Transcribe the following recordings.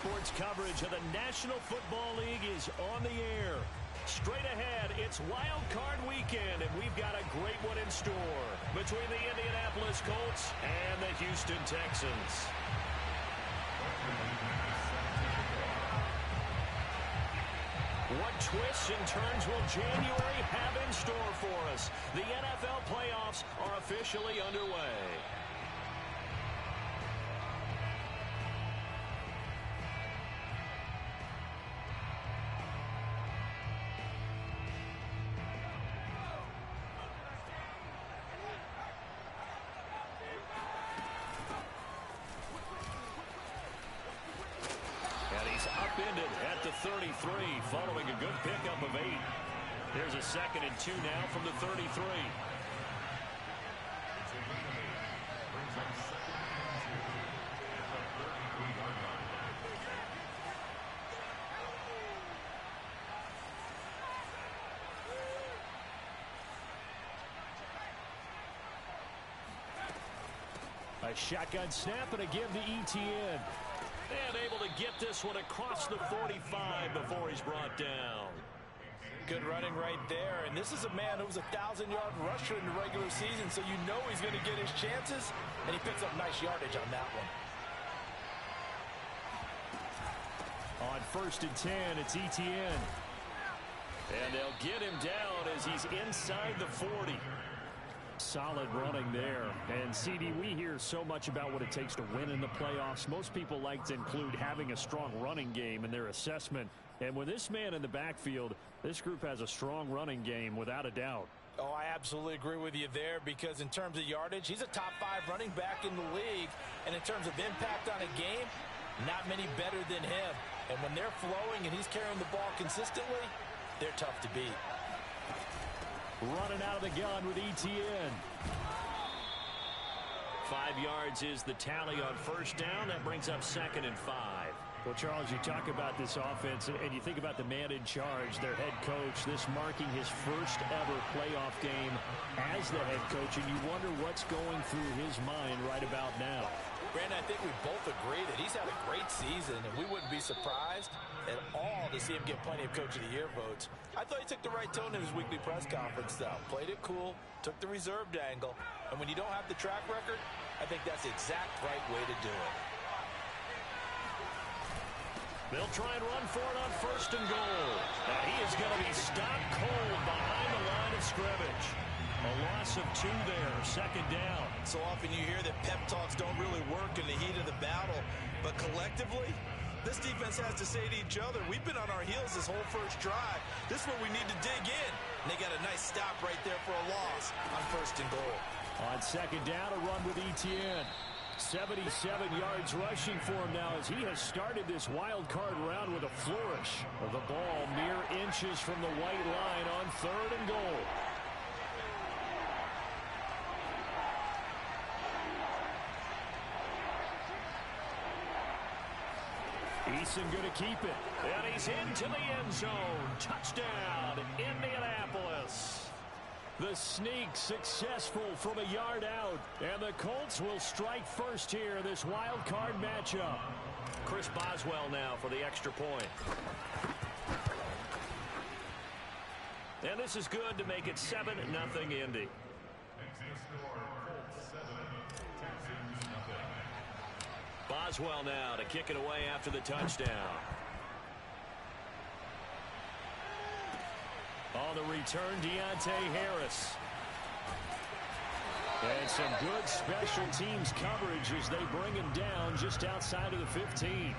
Sports coverage of the National Football League is on the air. Straight ahead, it's Wild Card Weekend, and we've got a great one in store between the Indianapolis Colts and the Houston Texans. What twists and turns will January have in store for us? The NFL playoffs are officially underway. Upended at the 33 following a good pickup of 8. There's a 2nd and 2 now from the 33. A shotgun snap and a give to ETN. And able to get this one across the 45 before he's brought down. Good running right there. And this is a man who was a 1,000-yard rusher in the regular season, so you know he's going to get his chances. And he picks up nice yardage on that one. On 1st and 10, it's ETN. And they'll get him down as he's inside the 40. Solid running there. And CD, we hear so much about what it takes to win in the playoffs. Most people like to include having a strong running game in their assessment. And with this man in the backfield, this group has a strong running game without a doubt. Oh, I absolutely agree with you there, because in terms of yardage, he's a top 5 running back in the league. And in terms of impact on a game, not many better than him. And when they're flowing and he's carrying the ball consistently, they're tough to beat. Running out of the gun with ETN. 5 yards is the tally on 1st down. That brings up 2nd and 5. Well, Charles, you talk about this offense, and you think about the man in charge, their head coach, this marking his first ever playoff game as the head coach, and you wonder what's going through his mind right about now. Brandon, I think we both agree that he's had a great season, and we wouldn't be surprised at all to see him get plenty of Coach of the Year votes. I thought he took the right tone in his weekly press conference, though. Played it cool, took the reserved angle, and when you don't have the track record, I think that's the exact right way to do it. They'll try and run for it on 1st and goal. And he is going to be stopped cold behind the line of scrimmage. A loss of 2 there, 2nd down. So often you hear that pep talks don't really work in the heat of the battle, but collectively, this defense has to say to each other, we've been on our heels this whole first drive. This is where we need to dig in. And they got a nice stop right there for a loss on 1st and goal. On 2nd down, a run with ETN. 77 yards rushing for him now as he has started this wild card round with a flourish. The ball mere inches from the white line on 3rd and goal. Eason going to keep it. And he's into the end zone. Touchdown, Indianapolis. The sneak successful from a yard out. And the Colts will strike first here in this wild card matchup. Chris Boswell now for the extra point. And this is good to make it 7-0 Indy. Boswell now to kick it away after the touchdown. On the return, Deontay Harris. And some good special teams coverage as they bring him down just outside of the 15.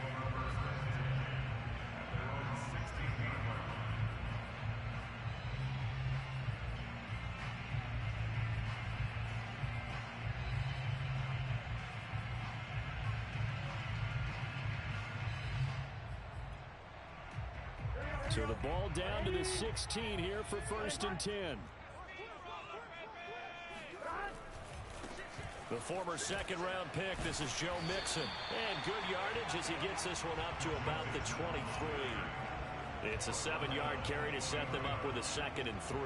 So the ball down to the 16 here for 1st and 10. The former 2nd-round pick, this is Joe Mixon. And good yardage as he gets this one up to about the 23. It's a 7-yard carry to set them up with a 2nd and 3.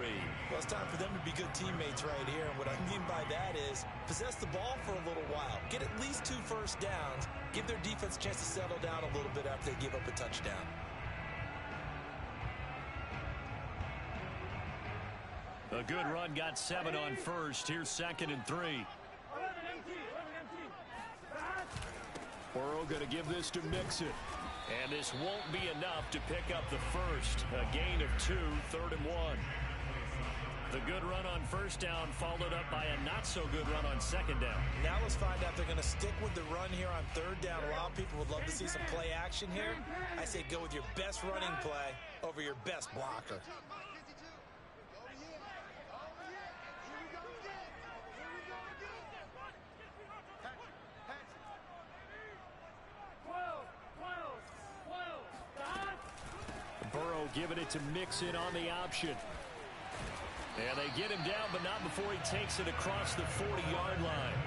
Well, it's time for them to be good teammates right here. And what I mean by that is possess the ball for a little while. Get at least 2 first downs. give their defense a chance to settle down a little bit after they give up a touchdown. A good run got 7 on first. Here's 2nd and 3. Burrow going to give this to Mixon. And this won't be enough to pick up the first. A gain of 2, 3rd and 1. The good run on first down followed up by a not-so-good run on 2nd down. Now let's find out if they're going to stick with the run here on 3rd down. A lot of people would love to see some play action here. I say go with your best running play over your best blocker. Burrow giving it to Mixon on the option. And they get him down, but not before he takes it across the 40-yard line.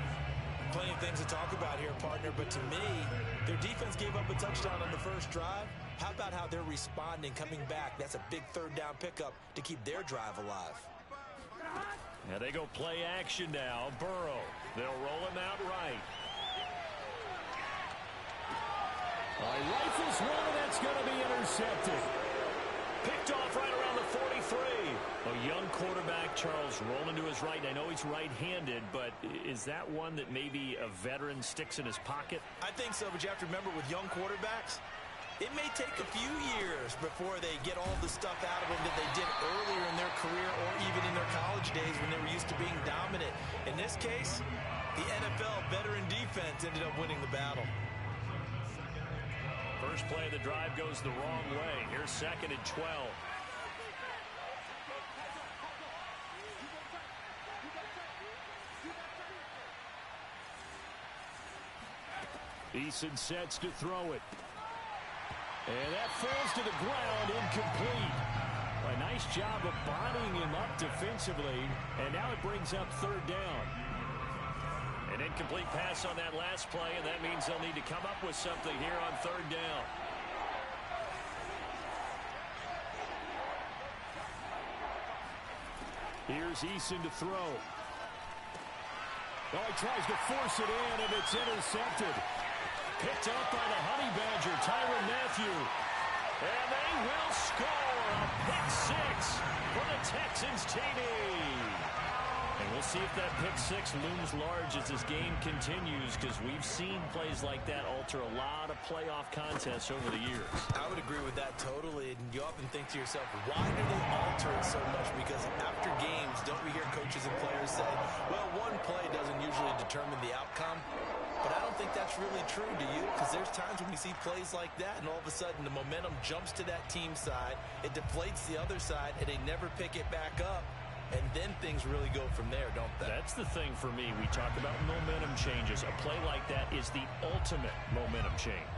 Plenty of things to talk about here, partner, but to me, their defense gave up a touchdown on the first drive. How about how they're responding, coming back? That's a big 3rd down pickup to keep their drive alive. Now they go play action now. Burrow. They'll roll him out right. Rifles one, and that's going to be intercepted. Picked off right around the 43. A young quarterback, Charles, rolling to his right. I know he's right-handed, but is that one that maybe a veteran sticks in his pocket? I think so, but you have to remember with young quarterbacks, it may take a few years before they get all the stuff out of them that they did earlier in their career or even in their college days when they were used to being dominant. In this case, the NFL veteran defense ended up winning the battle. First play of the drive goes the wrong way. Here's 2nd and 12. Eason sets to throw it. And that falls to the ground, incomplete. A nice job of bodying him up defensively. And now it brings up 3rd down. An incomplete pass on that last play, and that means they'll need to come up with something here on 3rd down. Here's Eason to throw. Oh, he tries to force it in, and it's intercepted. Picked up by the Honey Badger, Tyrann Mathieu. And they will score a pick 6 for the Texans TD. And we'll see if that pick 6 looms large as this game continues, because we've seen plays like that alter a lot of playoff contests over the years. I would agree with that totally. And you often think to yourself, why do they alter it so much? Because after games, don't we hear coaches and players say, well, one play doesn't usually determine the outcome? But I don't think that's really true, do you? Because there's times when we see plays like that, and all of a sudden the momentum jumps to that team side, it deflates the other side, and they never pick it back up. And then things really go from there, don't they? That's the thing for me. We talk about momentum changes. A play like that is the ultimate momentum change.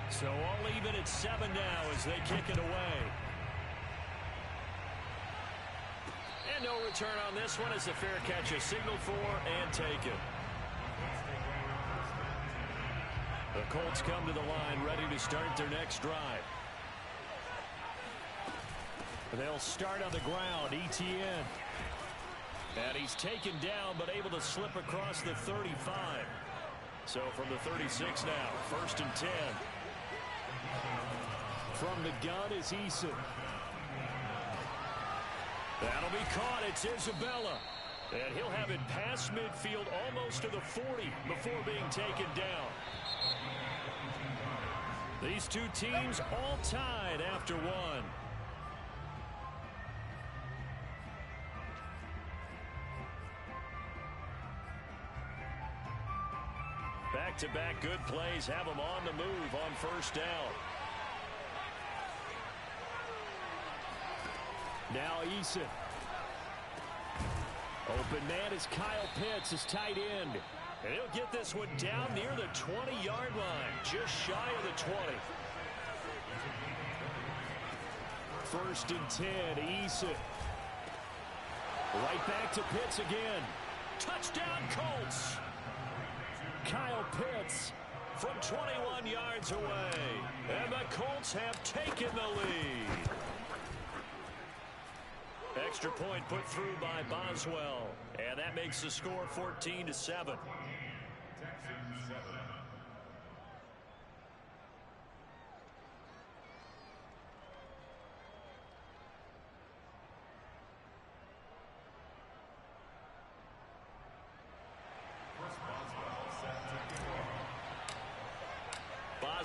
So all even at 7 now as they kick it away. And no return on this one as the fair catch is signaled for and taken. The Colts come to the line ready to start their next drive. They'll start on the ground. Etienne. And he's taken down but able to slip across the 35. So from the 36 now, 1st and 10. From the gun is Eason. That'll be caught. It's Isabella. And he'll have it past midfield almost to the 40 before being taken down. These two teams all tied after one. Back-to-back good plays have them on the move on 1st down. Now Eason. Open man is Kyle Pitts, his tight end. And he'll get this one down near the 20-yard line, just shy of the 20. 1st and 10, Eason. Right back to Pitts again. Touchdown, Colts. Kyle Pitts from 21 yards away. And the Colts have taken the lead. Extra point put through by Boswell. And that makes the score 14-7.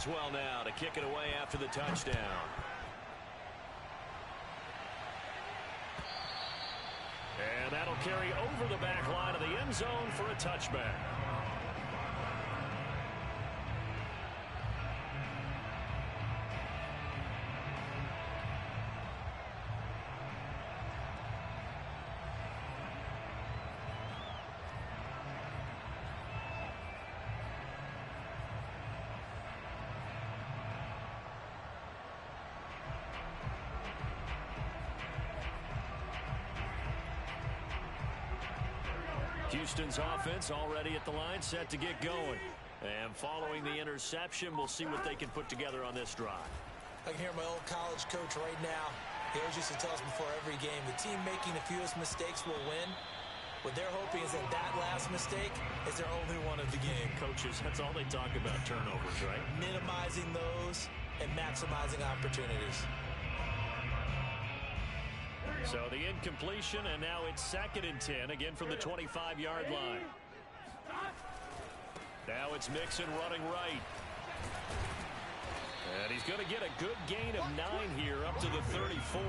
Boswell now to kick it away after the touchdown. And that'll carry over the back line of the end zone for a touchback. Houston's offense already at the line, set to get going. And following the interception, we'll see what they can put together on this drive. I can hear my old college coach right now. He always used to tell us before every game, the team making the fewest mistakes will win. What they're hoping is that that last mistake is their only one of the game. Coaches, that's all they talk about, turnovers, right? Minimizing those and maximizing opportunities. So the incompletion, and now it's 2nd and 10, again from the 25-yard line. Now it's Mixon running right. And he's going to get a good gain of 9 here up to the 34.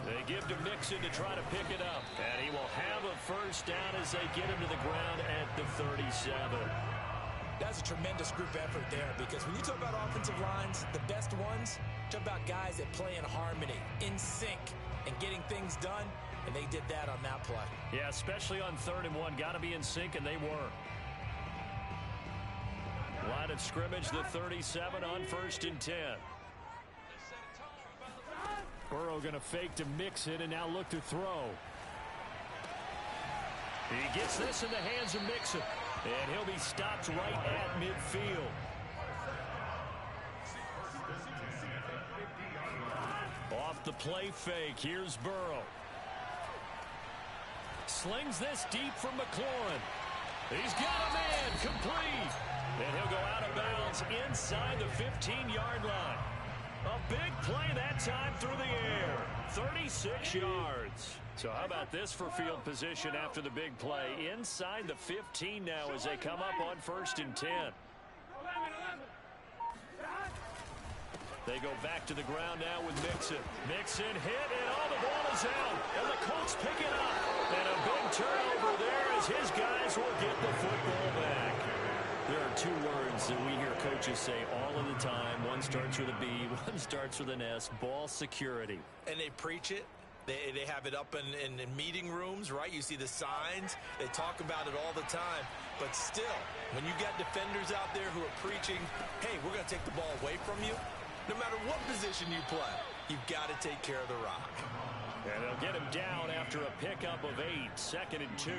They give to Mixon to try to pick it up. And he will have a first down as they get him to the ground at the 37. That's a tremendous group effort there, because when you talk about offensive lines, the best ones, talk about guys that play in harmony, in sync, and getting things done, and they did that on that play. Yeah, especially on 3rd and 1. Got to be in sync, and they were. Line of scrimmage, the 37 on 1st and 10. Burrow going to fake to Mixon and now look to throw. He gets this in the hands of Mixon. And he'll be stopped right at midfield. Off the play fake. Here's Burrow. Slings this deep from McLaurin. He's got a man. Complete. And he'll go out of bounds inside the 15-yard line. A big play that time through the air. 36 yards. So how about this for field position after the big play? Inside the 15 now as they come up on 1st and 10. They go back to the ground now with Mixon. Mixon hit, and the ball is out. And the Colts pick it up. And a big turnover there as his guys will get the football back. There are 2 words that we hear coaches say all of the time. One starts with a B, one starts with an S. Ball security. And they preach it. They have it up in meeting rooms, right? You see the signs. They talk about it all the time. But still, when you got defenders out there who are preaching, hey, we're going to take the ball away from you, no matter what position you play, you've got to take care of the rock. And they'll get him down after a pickup of 8, 2nd and 2.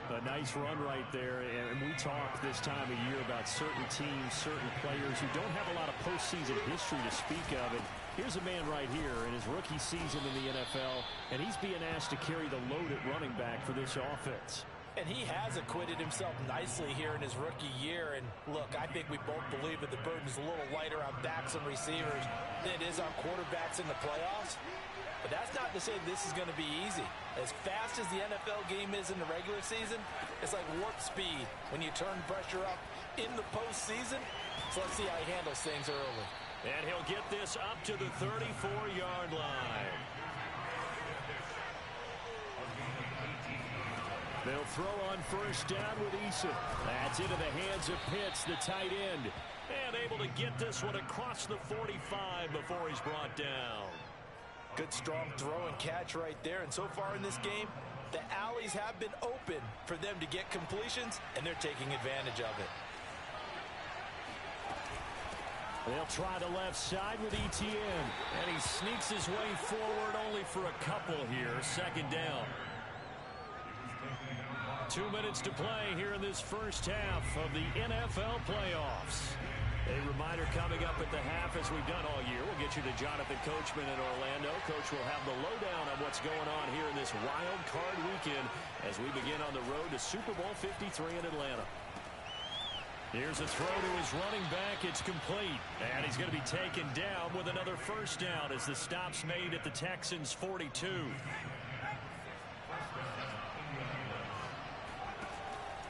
A nice run right there, and we talk this time of year about certain teams, certain players who don't have a lot of postseason history to speak of. And here's a man right here in his rookie season in the NFL, and he's being asked to carry the load at running back for this offense. And he has acquitted himself nicely here in his rookie year. And look, I think we both believe that the burden's a little lighter on backs and receivers than it is on quarterbacks in the playoffs. But that's not to say this is going to be easy. As fast as the NFL game is in the regular season, it's like warp speed when you turn pressure up in the postseason. So let's see how he handles things early. And he'll get this up to the 34-yard line. They'll throw on 1st down with Eason. That's into the hands of Pitts, the tight end. And able to get this one across the 45 before he's brought down. Good strong throw and catch right there. And so far in this game, the alleys have been open for them to get completions, and they're taking advantage of it. They'll try the left side with Etienne. And he sneaks his way forward only for a couple here. 2nd down. 2 minutes to play here in this first half of the NFL playoffs. A reminder coming up at the half, as we've done all year. We'll get you to Jonathan Coachman in Orlando. Coach will have the lowdown on what's going on here in this wild card weekend as we begin on the road to Super Bowl 53 in Atlanta. Here's a throw to his running back. It's complete. And he's going to be taken down with another first down as the stop's made at the Texans' 42.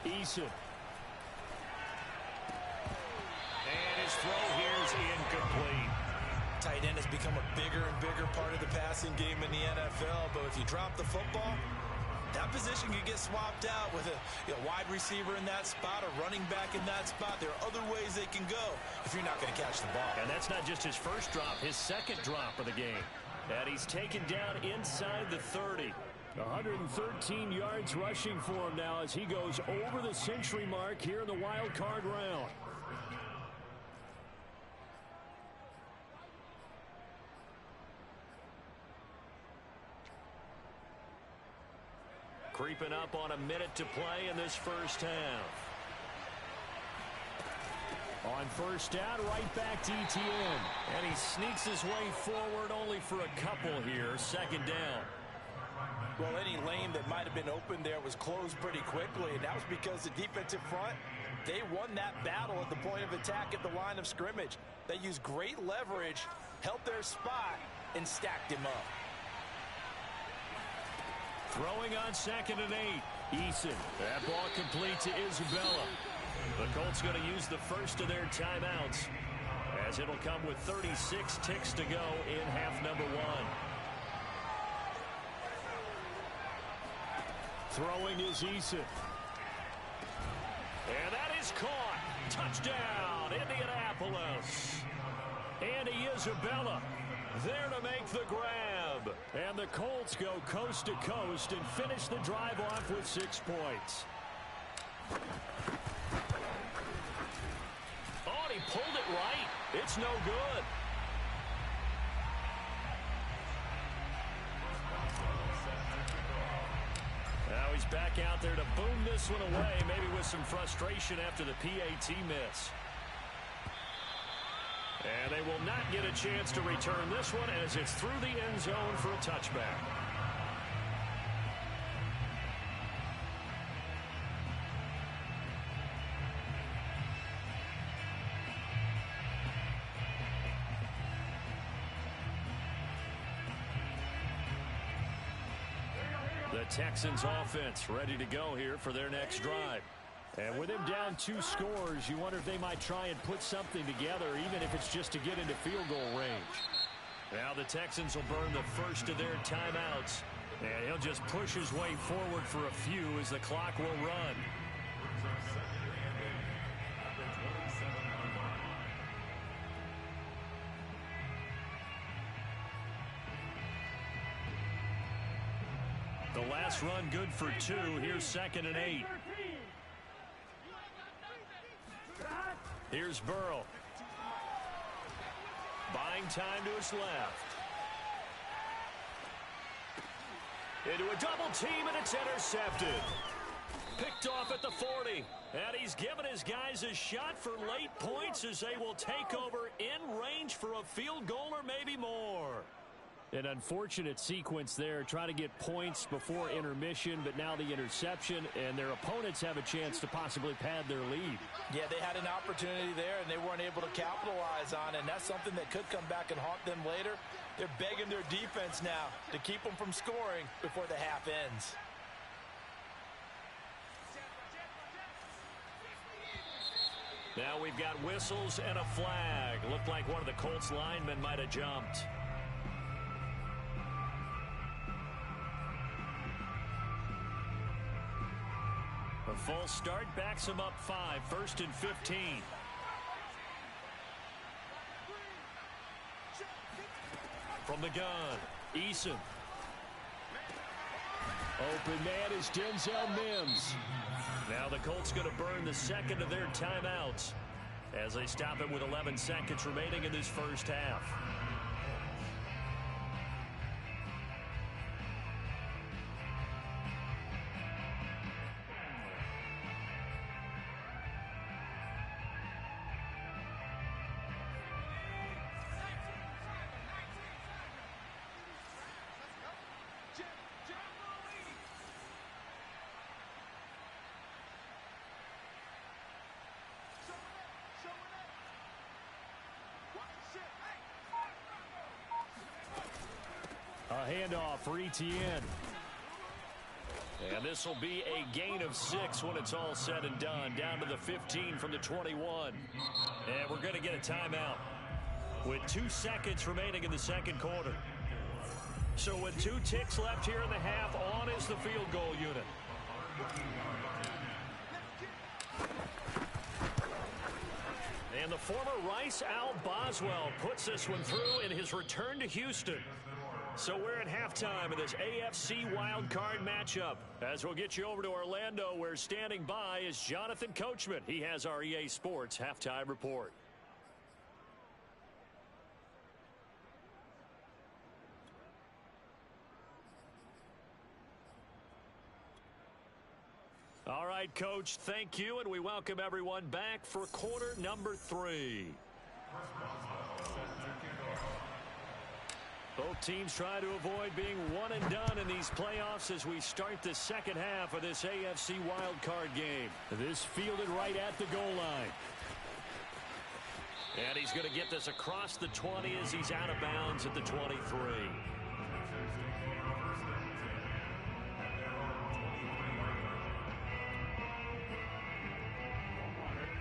Eason. And his throw here is incomplete. Tight end has become a bigger and bigger part of the passing game in the NFL, but if you drop the football, that position can get swapped out with a wide receiver in that spot, a running back in that spot. There are other ways they can go if you're not going to catch the ball. And that's not just his first drop, his second drop of the game. And he's taken down inside the 30. 113 yards rushing for him now as he goes over the century mark here in the wild card round. Creeping up on a minute to play in this first half. On first down, right back to ETN. And he sneaks his way forward only for a couple here. Second down. Well, any lane that might have been open there was closed pretty quickly, and that was because the defensive front, they won that battle at the point of attack at the line of scrimmage. They used great leverage, held their spot, and stacked him up. Throwing on 2nd and 8. Eason. That ball complete to Isabella. The Colts going to use the first of their timeouts, as it'll come with 36 ticks to go in half number 1. Throwing is Eason. And that is caught. Touchdown, Indianapolis. Andy Isabella there to make the grab. And the Colts go coast to coast and finish the drive off with 6 points. Oh, and he pulled it right. It's no good. Now he's back out there to boom this one away, maybe with some frustration after the PAT miss. And they will not get a chance to return this one as it's through the end zone for a touchback. The Texans offense ready to go here for their next drive. And with him down 2 scores, you wonder if they might try and put something together, even if it's just to get into field goal range. Now the Texans will burn the first of their timeouts. And he'll just push his way forward for a few as the clock will run. The last run good for 2. Here's 2nd and 8. Here's Burrow. Buying time to his left. Into a double team, and it's intercepted. Picked off at the 40. And he's given his guys a shot for late points as they will take over in range for a field goal or maybe more. An unfortunate sequence there, trying to get points before intermission, but now the interception, and their opponents have a chance to possibly pad their lead. Yeah, they had an opportunity there, and they weren't able to capitalize on it, and that's something that could come back and haunt them later. They're begging their defense now to keep them from scoring before the half ends. Now we've got whistles and a flag. Looked like one of the Colts linemen might have jumped. A false start backs him up 5. 1st and 15. From the gun, Eason. Open man is Denzel Mims. Now the Colts going to burn the second of their timeouts as they stop it with 11 seconds remaining in this first half. A handoff for ETN. And this will be a gain of 6 when it's all said and done. Down to the 15 from the 21. And we're going to get a timeout with 2 seconds remaining in the second quarter. So with 2 ticks left here in the half, on is the field goal unit. And the former Rice Al Boswell puts this one through in his return to Houston. So we're at halftime of this AFC wildcard matchup. As we'll get you over to Orlando, where standing by is Jonathan Coachman. He has our EA Sports halftime report. All right, Coach, thank you, and we welcome everyone back for quarter number 3. Both teams try to avoid being one and done in these playoffs as we start the second half of this AFC wildcard game. This fielded right at the goal line. And he's going to get this across the 20 as he's out of bounds at the 23.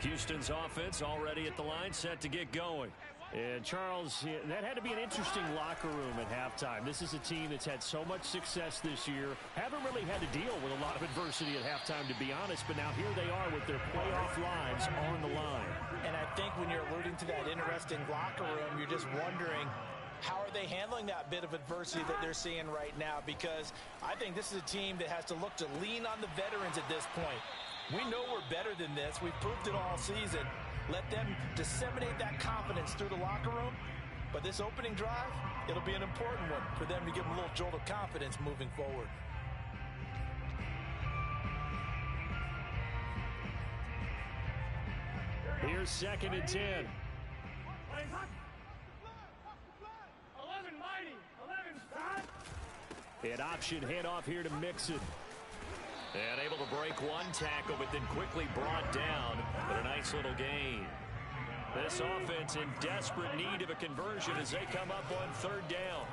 Houston's offense already at the line, set to get going. And, Charles, that had to be an interesting locker room at halftime. This is a team that's had so much success this year. Haven't really had to deal with a lot of adversity at halftime, to be honest. But now here they are with their playoff lives on the line. And I think when you're alluding to that interesting locker room, you're just wondering, how are they handling that bit of adversity that they're seeing right now? Because I think this is a team that has to look to lean on the veterans at this point. We know we're better than this. We've proved it all season. Let them disseminate that confidence through the locker room. But this opening drive, it'll be an important one for them to give them a little jolt of confidence moving forward. Here's 2nd and 10. 11 mighty, 11 fat. An option handoff here to Mixon. And able to break one tackle, but then quickly brought down. But a nice little gain. This offense in desperate need of a conversion as they come up on 3rd down.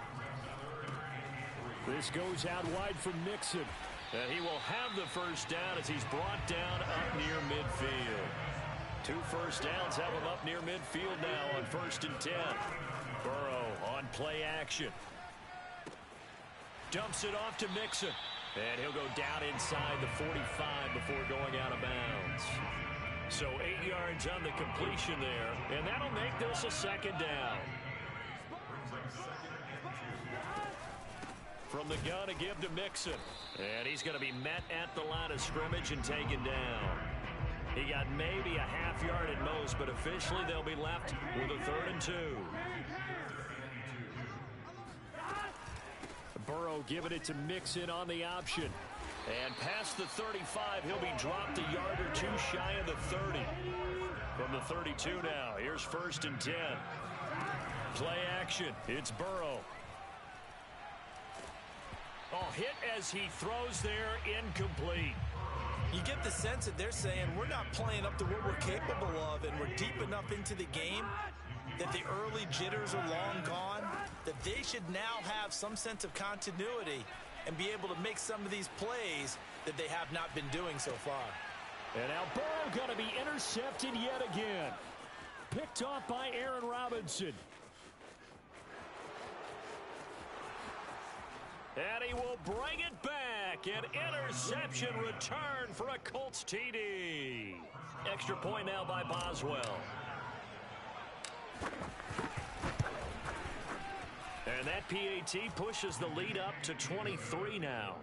This goes out wide from Mixon. And he will have the first down as he's brought down up near midfield. 2 first downs have him up near midfield now on 1st and 10. Burrow on play action. Dumps it off to Mixon. And he'll go down inside the 45 before going out of bounds. So 8 yards on the completion there. And that'll make this a 2nd down. From the gun to give to Mixon. And he's going to be met at the line of scrimmage and taken down. He got maybe a half yard at most, but officially they'll be left with a 3rd and 2. Burrow giving it to Mixon on the option. And past the 35, he'll be dropped a yard or 2 shy of the 30. From the 32 now, here's 1st and 10. Play action, it's Burrow. Oh, hit as he throws there, incomplete. You get the sense that they're saying we're not playing up to what we're capable of, and we're deep enough into the game that the early jitters are long gone, that they should now have some sense of continuity and be able to make some of these plays that they have not been doing so far. And now Burrow going to be intercepted yet again. Picked off by Aaron Robinson. And he will bring it back. An interception return for a Colts TD. Extra point now by Boswell. And that PAT pushes the lead up to 23 now.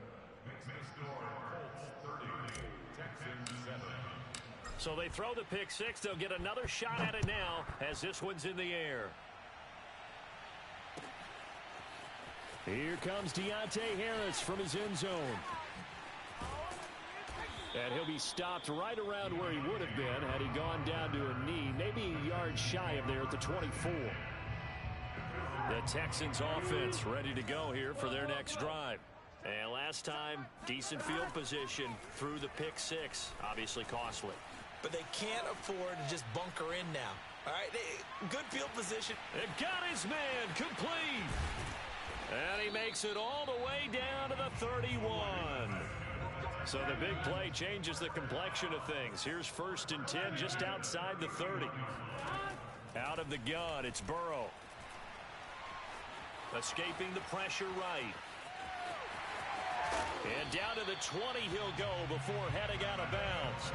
So they throw the pick 6. They'll get another shot at it now as this one's in the air. Here comes Deontay Harris from his end zone. And he'll be stopped right around where he would have been had he gone down to a knee, maybe a yard shy of there at the 24. The Texans offense ready to go here for their next drive. And last time, decent field position through the pick 6, obviously costly. But they can't afford to just bunker in now. All right, good field position. And got his man complete. And he makes it all the way down to the 31. So the big play changes the complexion of things. Here's 1st and 10 just outside the 30. Out of the gun, it's Burrow. Escaping the pressure right. And down to the 20 he'll go before heading out of bounds.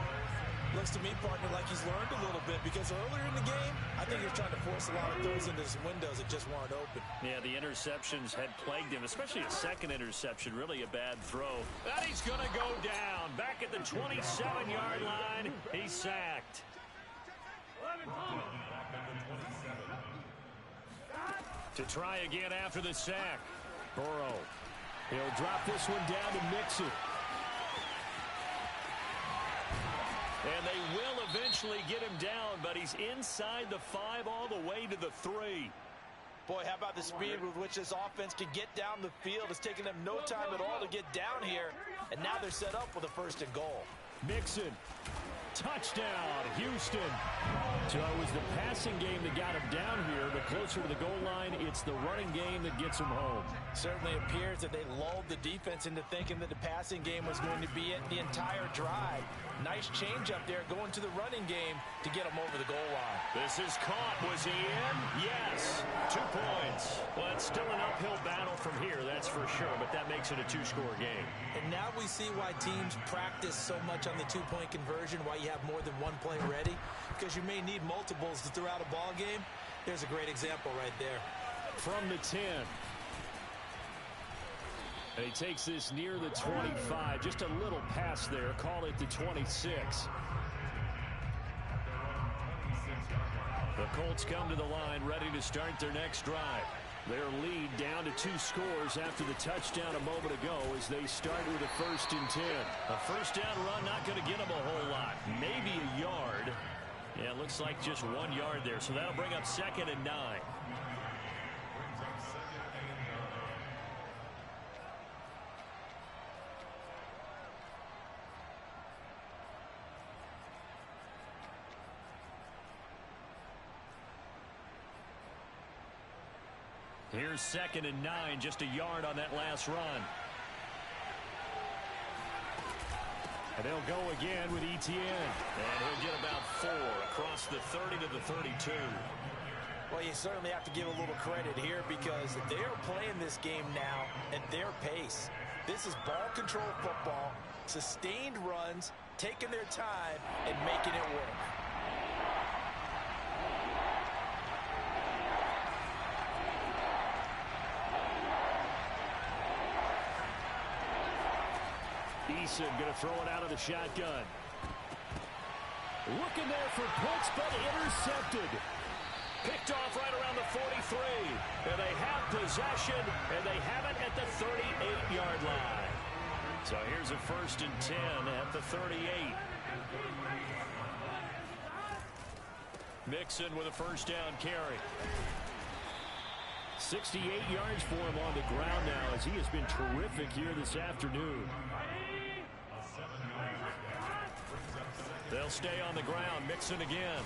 Looks to me, partner, like he's learned a little bit because earlier in the game, I think he was trying to force a lot of throws into his windows that just weren't open. Yeah, the interceptions had plagued him, especially a second interception, really a bad throw. And he's going to go down. Back at the 27-yard line, he's sacked. To try again after the sack. Burrow. He'll drop this one down to Mixon. And they will eventually get him down, but he's inside the 5 all the way to the 3. Boy, how about the speed with which this offense can get down the field? It's taken them no time at all to get down here, and now they're set up with a 1st and goal. Mixon. Touchdown, Houston. So it was the passing game that got him down here, but closer to the goal line, it's the running game that gets him home. Certainly appears that they lulled the defense into thinking that the passing game was going to be it the entire drive. Nice change up there going to the running game to get him over the goal line. This is caught. Was he in? Yes. 2 points. Well, it's still an uphill battle from here, that's for sure, but that makes it a 2-score game. And now we see why teams practice so much on the 2-point conversion, why you have more than one play ready, because you may need multiples to throw out a ball game. There's a great example right there. From the 10. And he takes this near the 25. Just a little pass there. Call it the 26. The Colts come to the line, ready to start their next drive. Their lead down to 2 scores after the touchdown a moment ago as they start with a 1st and 10. A 1st down run not going to get them a whole lot. Maybe a yard. Yeah, it looks like just 1 yard there. So that'll bring up 2nd and 9. Here's 2nd and 9, just a yard on that last run. And they'll go again with Etienne. And he'll get about 4 across the 30 to the 32. Well, you certainly have to give a little credit here because they are playing this game now at their pace. This is ball control football, sustained runs, taking their time, and making it work. Eason going to throw it out of the shotgun. Looking there for Pitts, but intercepted. Picked off right around the 43. And they have possession, and they have it at the 38-yard line. So here's a 1st and 10 at the 38. Mixon with a 1st down carry. 68 yards for him on the ground now as he has been terrific here this afternoon. They'll stay on the ground. Mixon again.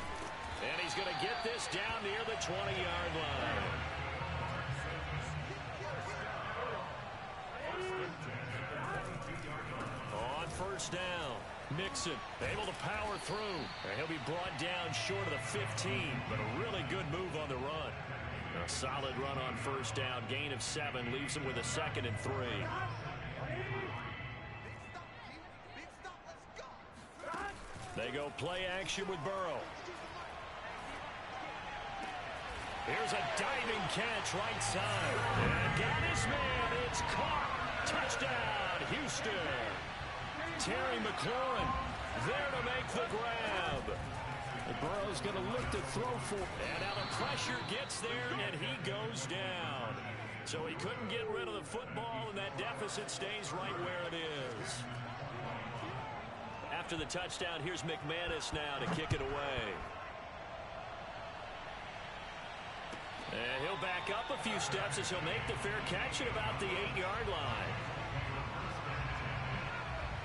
And he's going to get this down near the 20-yard line. On 1st down, Mixon able to power through. And he'll be brought down short of the 15, but a really good move on the run. A solid run on 1st down. Gain of 7 leaves him with a 2nd and 3. They go play action with Burrow. Here's a diving catch right side. And got his man. It's caught. Touchdown, Houston. Terry McLaurin there to make the grab. And Burrow's going to look to throw for. And now the pressure gets there, and he goes down. So he couldn't get rid of the football, and that deficit stays right where it is. After the touchdown, here's McManus now to kick it away. And he'll back up a few steps as he'll make the fair catch at about the 8-yard line.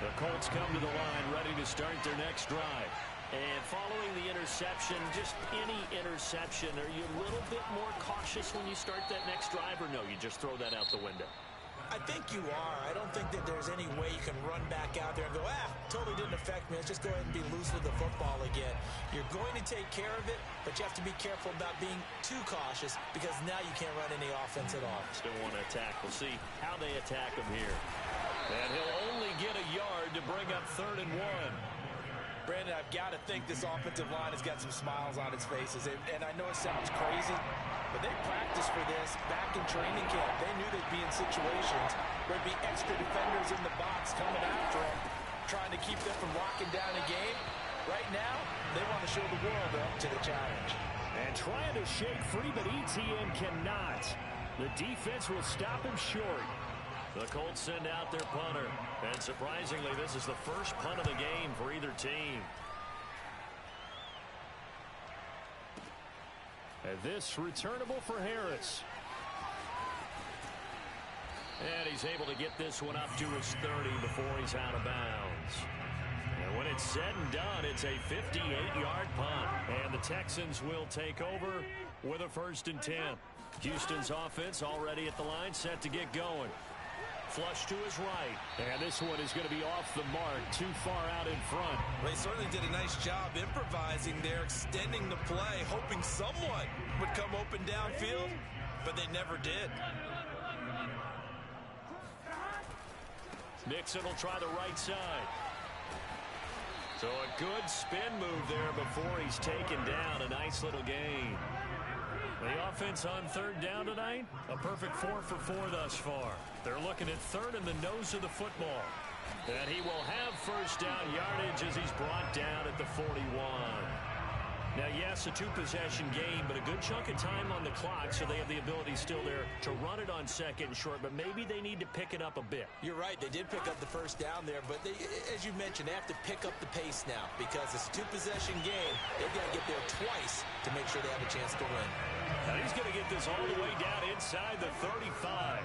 The Colts come to the line ready to start their next drive. And following the interception, just any interception, are you a little bit more cautious when you start that next drive, or no, you just throw that out the window? I think you are. I don't think that there's any way you can run back out there and go, totally didn't affect me. Let's just go ahead and be loose with the football again. You're going to take care of it, but you have to be careful about being too cautious because now you can't run any offense at all. Still want to attack. We'll see how they attack him here. And he'll only get a yard to bring up 3rd and 1. Brandon, I've got to think this offensive line has got some smiles on its faces. And I know it sounds crazy, but they practiced for this back in training camp. They knew they'd be in situations where there'd be extra defenders in the box coming after them, trying to keep them from locking down a game. Right now, they want to show the world up to the challenge. And trying to shake free, but ETN cannot. The defense will stop him short. The Colts send out their punter. And surprisingly, this is the first punt of the game for either team. And this returnable for Harris. And he's able to get this one up to his 30 before he's out of bounds. And when it's said and done, it's a 58-yard punt. And the Texans will take over with a 1st and 10. Houston's offense already at the line, set to get going. Flush to his right. And this one is going to be off the mark, too far out in front. They certainly did a nice job improvising there, extending the play, hoping someone would come open downfield, but they never did. Nixon will try the right side. So a good spin move there before he's taken down. A nice little gain. The offense on 3rd down tonight, a perfect 4 for 4 thus far. They're looking at 3rd in the nose of the football. And he will have 1st down yardage as he's brought down at the 41. Now, yes, a 2-possession game, but a good chunk of time on the clock, so they have the ability still there to run it on 2nd and short, but maybe they need to pick it up a bit. You're right. They did pick up the 1st down there, but they, as you mentioned, they have to pick up the pace now because it's a 2-possession game. They've got to get there twice to make sure they have a chance to win. Now he's going to get this all the way down inside the 35.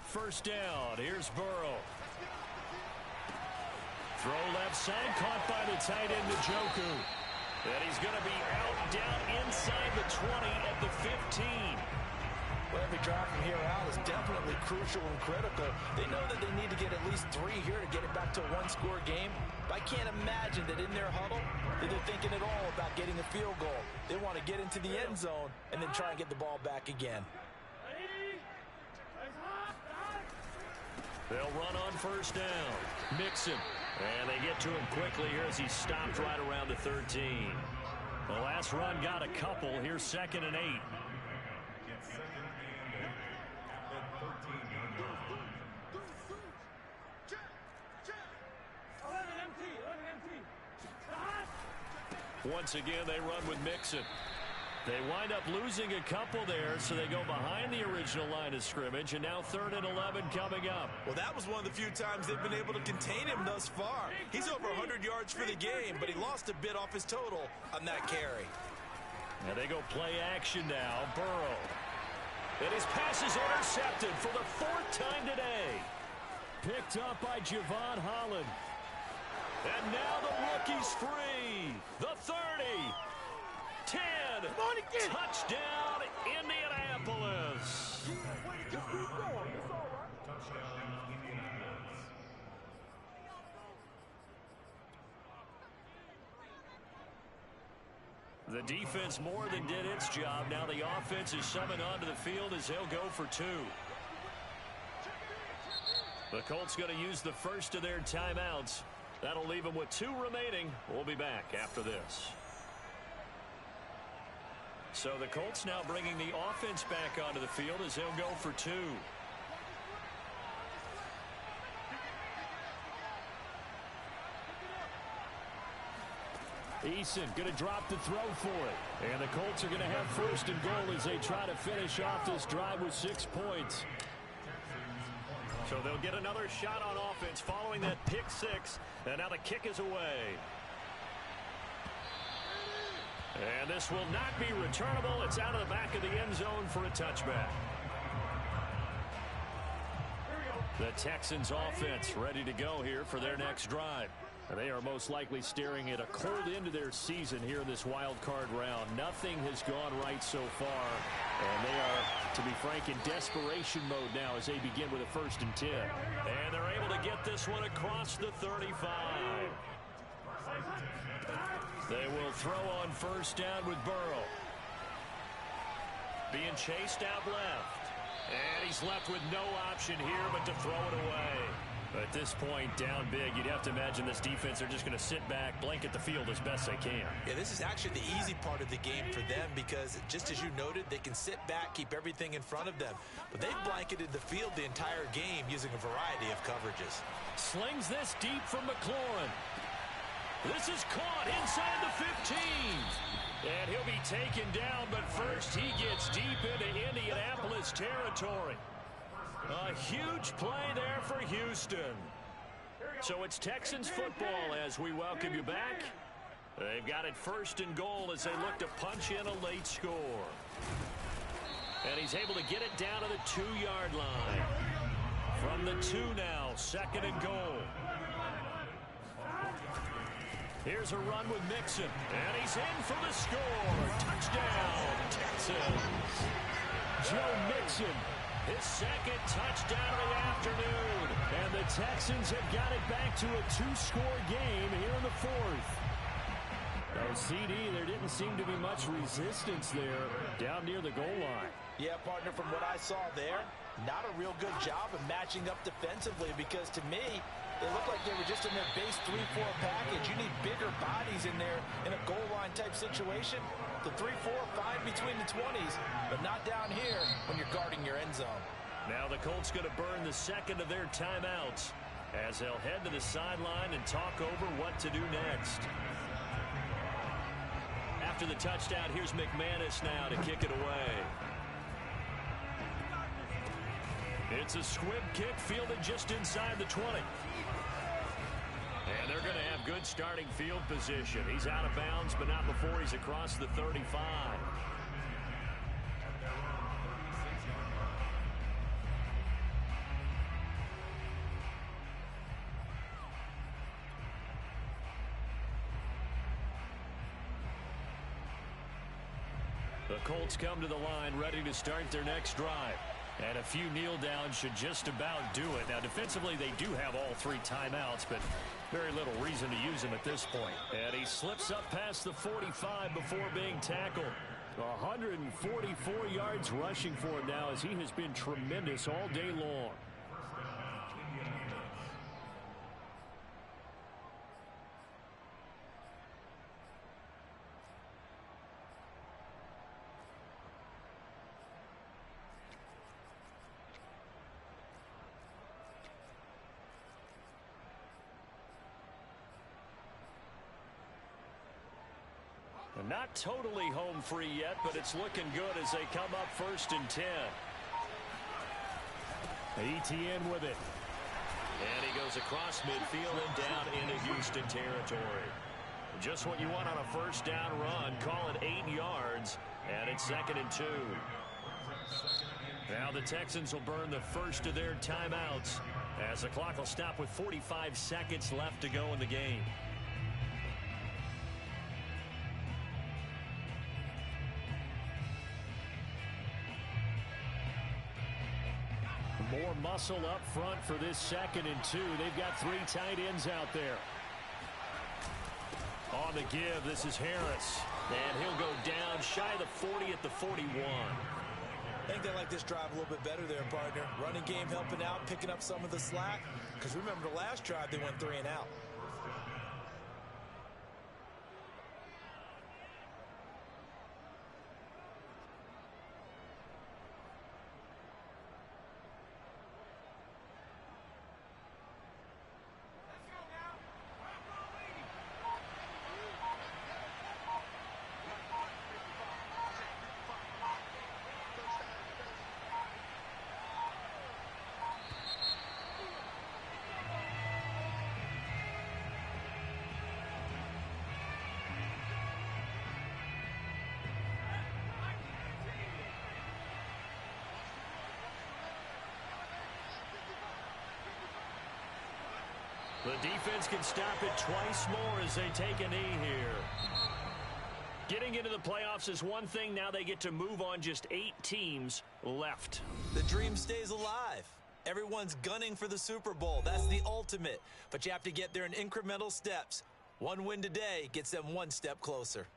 First down. Here's Burrow. Throw left side, caught by the tight end, Njoku. And he's going to be out down inside the 20 at the 15. Well, every drive from here out is definitely crucial and critical. They know that they need to get at least 3 here to get it back to a 1-score game. But I can't imagine that in their huddle that they're thinking at all about getting a field goal. They want to get into the end zone and then try and get the ball back again. They'll run on 1st down. Mixon. And they get to him quickly here as he stopped right around the 13. The last run got a couple. Here's 2nd and 8. Once again, they run with Mixon. They wind up losing a couple there, so they go behind the original line of scrimmage, and now 3rd and 11 coming up. Well, that was one of the few times they've been able to contain him thus far. He's over 100 yards for the game, but he lost a bit off his total on that carry. And they go play action now. Burrow. And his pass is intercepted for the 4th time today. Picked up by Javon Holland. And now the rookie's free. The 30. 10. Touchdown, Indianapolis. The defense more than did its job. Now the offense is summoned onto the field as they'll go for 2. The Colts going to use the first of their timeouts. That'll leave them with 2 remaining. We'll be back after this. So the Colts now bringing the offense back onto the field as they'll go for 2. Eason going to drop the throw for it. And the Colts are going to have 1st and goal as they try to finish off this drive with 6 points. So they'll get another shot on offense following that pick 6. And now the kick is away. And this will not be returnable. It's out of the back of the end zone for a touchback. The Texans offense ready to go here for their next drive. They are most likely staring at a cold end to their season here in this wild card round. Nothing has gone right so far, and they are, to be frank, in desperation mode now as they begin with a 1st and 10. And they're able to get this one across the 35. They will throw on 1st down with Burrow. Being chased out left. And he's left with no option here but to throw it away. At this point, down big, you'd have to imagine this defense are just going to sit back, blanket the field as best they can. Yeah, this is actually the easy part of the game for them because, just as you noted, they can sit back, keep everything in front of them. But they've blanketed the field the entire game using a variety of coverages. Slings this deep from McLaurin. This is caught inside the 15. And he'll be taken down, but first he gets deep into Indianapolis territory. A huge play there for Houston. So it's Texans football as we welcome you back. They've got it 1st and goal as they look to punch in a late score. And he's able to get it down to the 2-yard line. From the 2 now, 2nd and goal. Here's a run with Mixon, and he's in for the score. Touchdown, Texans. Joe Mixon, his 2nd touchdown of the afternoon. And the Texans have got it back to a 2-score game here in the 4th. Oh, CD, there didn't seem to be much resistance there down near the goal line. Yeah, partner, from what I saw there, not a real good job of matching up defensively because to me, they look like they were just in their base 3-4 package. You need bigger bodies in there in a goal line type situation. The 3-4, fine between the 20s, but not down here when you're guarding your end zone. Now the Colts going to burn the 2nd of their timeouts as they'll head to the sideline and talk over what to do next. After the touchdown, here's McManus now to kick it away. It's a squib kick fielded just inside the 20. And they're going to have good starting field position. He's out of bounds, but not before he's across the 35. The Colts come to the line ready to start their next drive. And a few kneel downs should just about do it. Now, defensively, they do have all 3 timeouts, but very little reason to use them at this point. And he slips up past the 45 before being tackled. 144 yards rushing for him now as he has been tremendous all day long. Not totally home free yet, but it's looking good as they come up 1st and 10. ETN with it. And he goes across midfield and down into Houston territory. Just what you want on a 1st down run. Call it 8 yards, and it's 2nd and 2. Now the Texans will burn the 1st of their timeouts as the clock will stop with 45 seconds left to go in the game. More muscle up front for this 2nd and 2. They've got 3 tight ends out there. On the give, this is Harris. And he'll go down shy of the 40 at the 41. I think they like this drive a little bit better there, partner. Running game helping out, picking up some of the slack. Because remember, the last drive, they went 3 and out. The defense can stop it twice more as they take a knee here. Getting into the playoffs is one thing. Now they get to move on. Just 8 teams left. The dream stays alive. Everyone's gunning for the Super Bowl. That's the ultimate. But you have to get there in incremental steps. One win today gets them one step closer.